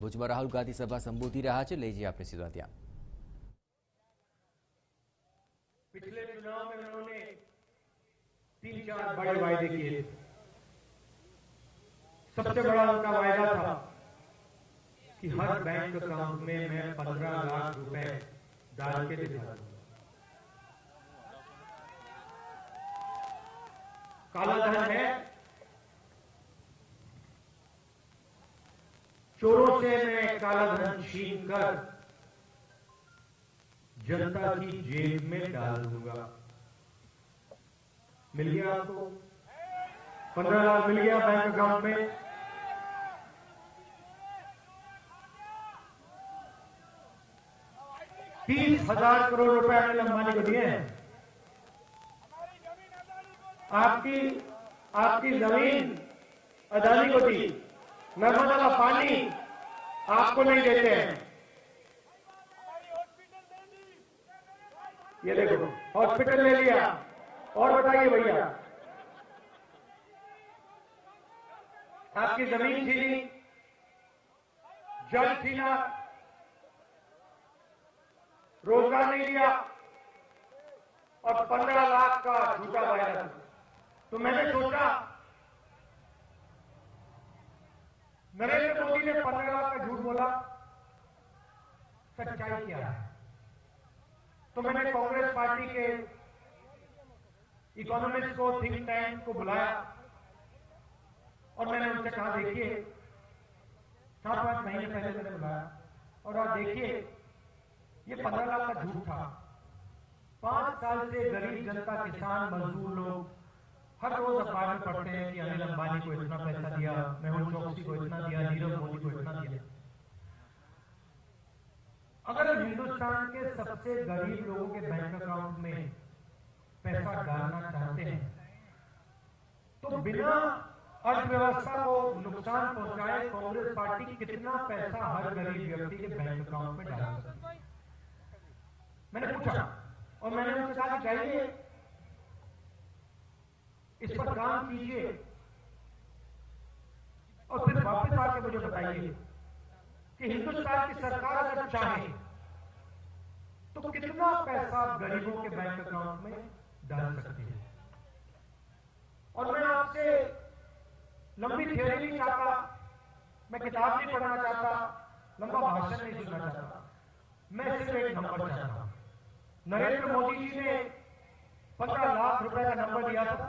ભુજમાં રાહુલ ગાંધી સભા સંબોધી રહ્યા છે, લઈ જઈએ આપણે સીધા ત્યાં। पिछले चुनाव में उन्होंने 3-4 बड़े वायदे किए। सबसे बड़ा उनका वायदा था कि हर बैंक अकाउंट में मैं 15 लाख रुपए डाल के दिखा दूंगा। काला धन है, चोरों से मैं काला धन छीन कर जनता की जेब में डाल दूंगा। मिल गया आपको 15 लाख मिल गया बैंक अकाउंट में। ₹30,000 करोड़ रुपए अनिल अंबानी को दिए हैं। आपकी जमीन अदानी को दी, नर्मदा का पानी आपको नहीं देते हैं। ये देखो हॉस्पिटल ले लिया। और बताइए भैया, आपकी जमीन छीनी, जल छीना, रोजगार नहीं दिया और 15 लाख का झूठा वायदा। तो मैंने सोचा नरेंद्र मोदी ने 15 लाख का झूठ बोला, सच्चाई क्या है? तो मैंने कांग्रेस पार्टी के इकोनॉमिस्ट को, थिंक टैंक को बुलाया और मैंने उनसे कहा, देखिए 7-8 महीने पहले मैंने बुलाया और आज देखिए ये 15 लाख का झूठ था। 5 साल से गरीब जनता, किसान, मजदूर लोग हर रोज अखबार में पढ़ते हैं कि अनिल अंबानी को इतना पैसा दिया, मेहुल चौकसी को इतना दिया, नीरव मोदी को इतना दिया। अगर हिंदुस्तान के सबसे गरीब लोगों के बैंक अकाउंट में पैसा डालना चाहते हैं तो बिना अर्थव्यवस्था को नुकसान पहुंचाए कांग्रेस पार्टी कितना पैसा हर गरीब व्यक्ति के बैंक अकाउंट में डाल सकती है? मैंने पूछा और मैंने उनसे कहा कि चाहिए इस पर काम कीजिए और फिर वापस आके मुझे बताइए कि हिंदुस्तान की सरकार अगर चाहे तो कितना पैसा गरीबों के बैंक अकाउंट में डाल सकती है। और मैं आपसे लंबी थ्योरी नहीं चाहता, मैं किताब नहीं पढ़ना चाहता, लंबा भाषण नहीं सुनना चाहता, मैं सिर्फ एक नंबर चाहता हूं। नरेंद्र मोदी जी ने 15 लाख रुपए का नंबर दिया था,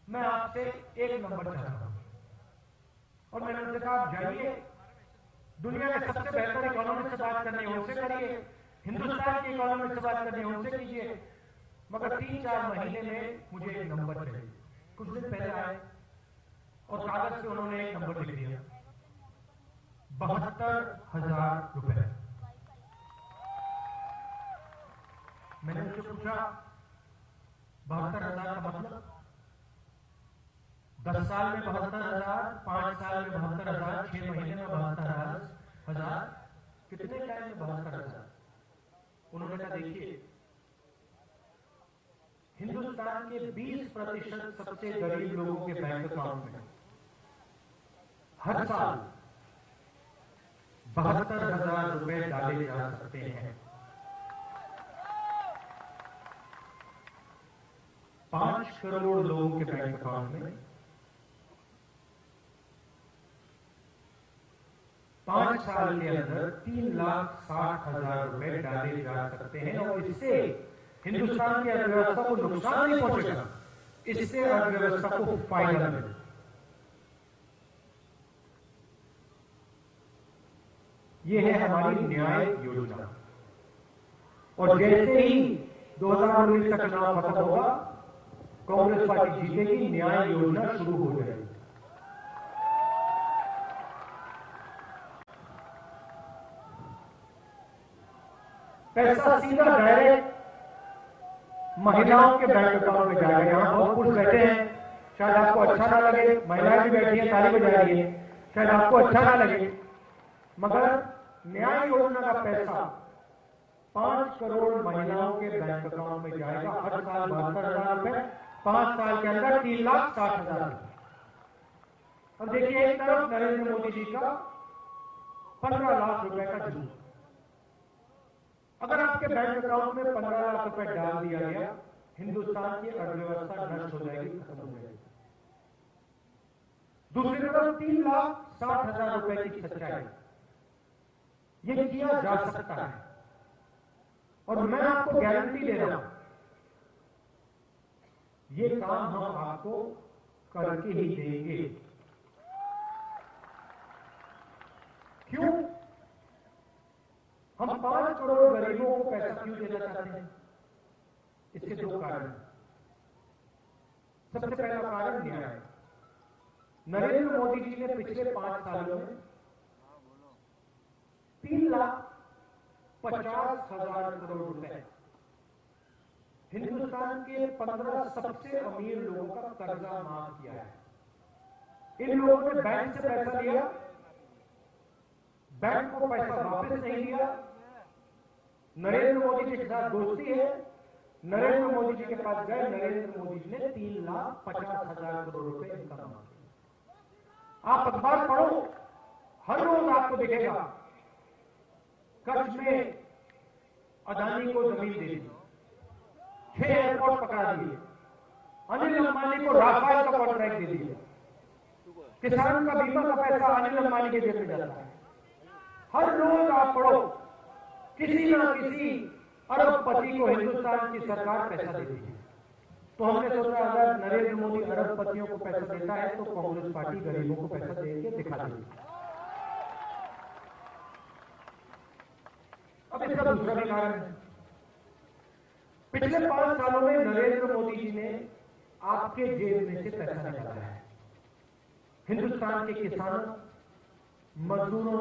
मैं आपसे एक नंबर चाहता हूं। और मैंने उनसे कहा, आप जाइए, दुनिया के सबसे बेहतर इकोनॉमी से बात करनी है उनसे करिए, हिंदुस्तान की इकोनॉमी से बात करनी है उनसे कीजिए, मगर 3-4 महीने में मुझे एक नंबर चाहिए। कुछ दिन पहले आए और कागज से उन्होंने एक नंबर लिख दिया, 72,000 रुपए। मैंने उनसे पूछा, 72,000 का मतलब? 10 साल में 72,000, 5 साल में 72,000, 6 महीने में 72,000, कितने टाइम में 72,000? उन्होंने कहा, देखिए हिंदुस्तान के 20% सबसे गरीब लोगों के बैंक अकाउंट में हर साल 72,000 रुपए डाले जा सकते हैं। 5 करोड़ लोगों के बैंक अकाउंट में 5 साल के अंदर 3,60,000 रुपए डाले जा सकते हैं और इससे हिंदुस्तान की अर्थव्यवस्था को नुकसान नहीं पहुंचेगा, इससे अर्थव्यवस्था को फायदा मिलेगा। ये है हमारी न्याय योजना। और जैसे ही 2019 का चुनाव खत्म होगा, कांग्रेस पार्टी जीतेगी, न्याय योजना शुरू हो जाएगी। पैसा सीधा डायरेक्ट महिलाओं के बैंक अकाउंट में जाएगा। यहां बहुत पुरुष बैठे हैं, शायद आपको अच्छा ना लगे, महिलाएं भी बैठी हैं, ताली बजा रही है, शायद आपको अच्छा ना लगे, मगर न्याय योजना का पैसा 5 करोड़ महिलाओं के बैंक अकाउंट में जाएगा। हर साल 72,000 रुपए, 5 साल के अंदर 3,60,000 रुपए। अब देखिए, एक तरफ नरेंद्र मोदी जी का 15 लाख रुपए का जुर्म। अगर आपके बैंक अकाउंट में 15 लाख रुपए डाल दिया गया, हिंदुस्तान की अर्थव्यवस्था नष्ट हो जाएगी, खत्म हो जाएगी। दूसरी तरफ 3,60,000 रुपए की सच्चाई, ये किया जा सकता है और मैं आपको गारंटी दे रहा हूं, ये काम हम आपको करके ही देंगे। क्यों? हम 5 करोड़ गरीबों को पैसा क्यों देना चाहते हैं? इसके 2 कारण। सबसे पहला कारण न्याय। नरेंद्र मोदी जी ने पिछले 5 सालों में 3,50,000 करोड़ रुपए हिंदुस्तान के 15 सबसे अमीर लोगों का कर्जा माफ किया है। इन लोगों ने बैंक से पैसा लिया, बैंक को पैसा वापस नहीं दिया। नरेंद्र मोदी जी के साथ दोस्ती है, नरेंद्र मोदी जी के पास गए, नरेंद्र मोदी जी ने 3,50,000 करोड़ रुपए इनका मांग किया। आप अखबार पढ़ो, हर रोज आपको दिखेगा कच्छ में अदानी को जमीन दे दी, 6 एयरपोर्ट पकड़ा दिए, अनिल अंबानी को राफेल का कॉन्ट्रैक्ट दे दिया, किसान का बीमा का पैसा अनिल अंबानी के जेब में जाता है। हर रोज आप पढ़ो, किसी ना किसी अरबपति को हिंदुस्तान की सरकार पैसा देती है। तो हमने सोचा अगर नरेंद्र मोदी अरबपतियों को पैसा देता है तो कांग्रेस पार्टी गरीबों को पैसा देके दिखा देगी। अब इसका दूसरा भी कारण है, पिछले 5 सालों में नरेंद्र मोदी जी ने आपके जेब में से पैसा निकाला है। हिंदुस्तान के किसानों, मजदूरों,